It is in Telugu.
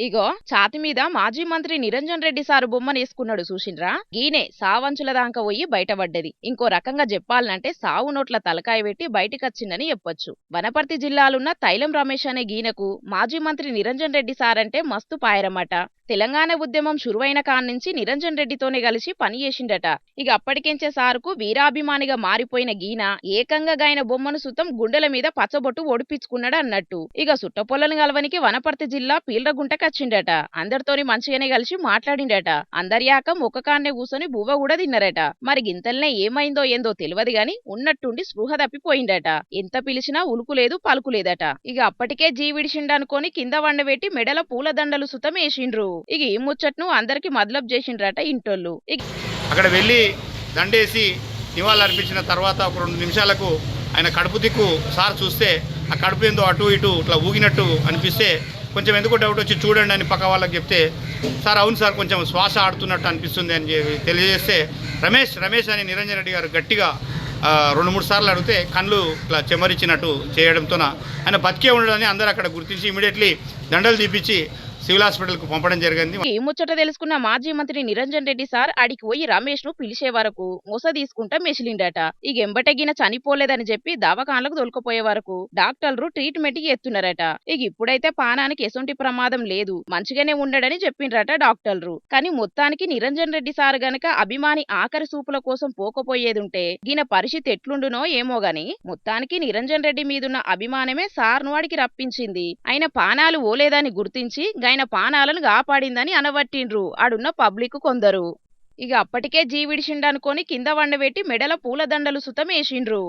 ఇగో ఛాతి మీద మాజీ మంత్రి నిరంజన్ రెడ్డి సారు బొమ్మనేసుకున్నాడు చూసిండ్రా. గీనే సావంచుల దాకా పోయి బయటపడ్డది. ఇంకో రకంగా చెప్పాలంటే సావు నోట్ల తలకాయ పెట్టి బయటికచ్చిందని చెప్పొచ్చు. వనపర్తి జిల్లాలున్న తైలం రమేష్ అనే గీనకు మాజీ మంత్రి నిరంజన్ రెడ్డి సార్ అంటే మస్తు పాయరమట. తెలంగాణ ఉద్యమం షురువైన కాన్నించి నిరంజన్ రెడ్డితోనే కలిసి పనిచేసిండట. ఇక అప్పటికెంచే సారుకు వీరాభిమానిగా మారిపోయిన గీన ఏకంగా గాయన బొమ్మను సుతం గుండెల మీద పచ్చబొట్టు ఒడిపించుకున్నాడు అన్నట్టు. ఇక సుట్టపొల్లను గలవనికి వనపర్తి జిల్లా పీల్రగుంటకచ్చిండట. అందరితోని మంచిగానే కలిసి మాట్లాడిండట. అందర్యాకం ఒక్క కాన్నే కూసొని బువ్వ కూడా తిన్నారట. మరి గింతల్నే ఏమైందో ఏందో తెలియదు గాని ఉన్నట్టుండి స్పృహ తప్పిపోయిందట. ఎంత పిలిచినా ఉలుకులేదు పలుకులేదట. ఇక అప్పటికే జీవిడిసిండనుకొని కింద వండబెట్టి మెడల పూలదండలు సుతం వేసిండ్రు. ఇక ఈ ముచ్చట్ను అందరికి మద్లబ్ చేసిండ్రట ఇంటోళ్ళు. అక్కడ వెళ్ళి దండేసి నివాళులు అర్పించిన తర్వాత ఒక 2 నిమిషాలకు ఆయన కడుపు దిక్కు సార్ చూస్తే ఆ కడుపు ఏందో అటు ఇటు ఇట్లా ఊగినట్టు అనిపిస్తే కొంచెం ఎందుకు డౌట్ వచ్చి చూడండి అని పక్క వాళ్ళకి చెప్తే సార్ అవును సార్ కొంచెం శ్వాస ఆడుతున్నట్టు అనిపిస్తుంది అని తెలియజేస్తే రమేష్ అని నిరంజన్ రెడ్డి గారు గట్టిగా 2-3 సార్లు అడిగితే కళ్ళు ఇట్లా చెమరించినట్టు చేయడంతో ఆయన బతికే ఉండడాన్ని అందరూ అక్కడ గుర్తించి ఇమీడియట్లీ దండలు తీపిచ్చి సివిల్ హాస్పిటల్ కు పంపడం జరిగింది. ఈ ముచ్చట తెలుసుకున్న మాజీ మంత్రి నిరంజన్ రెడ్డి సార్ ఆడికి పోయి రమేష్ ను పిలిచే వరకు మొస తీసుకుంటా మెసిలిండట. ఇక ఎంబటగిన చనిపోలేదని చెప్పి దవాఖానలకు దొలకపోయే వరకు డాక్టర్లు ట్రీట్మెంట్ కి ఎత్తున్నారట. ఇక ఇప్పుడైతే పానానికి ఎసొంటి ప్రమాదం లేదు, మంచిగానే ఉండడని చెప్పిండ్రట డాక్టర్లు. కానీ మొత్తానికి నిరంజన్ రెడ్డి సార్ గనక అభిమాని ఆఖరి సూపుల కోసం పోకపోయేదుంటే గిన పరిస్థితి ఎట్లుండునో ఏమో గాని మొత్తానికి నిరంజన్ రెడ్డి మీదున్న అభిమానమే సార్ను వాడికి రప్పించింది. ఆయన పానాలు ఓలేదని గుర్తించి ఆయన పానాలను కాపాడిందని అనబట్టిండ్రు ఆడున్న పబ్లిక్ కొందరు. ఇక అప్పటికే జీవిడిసిండనుకొని కింద వండబెట్టి మెడల పూలదండలు సుతం వేసిండ్రు.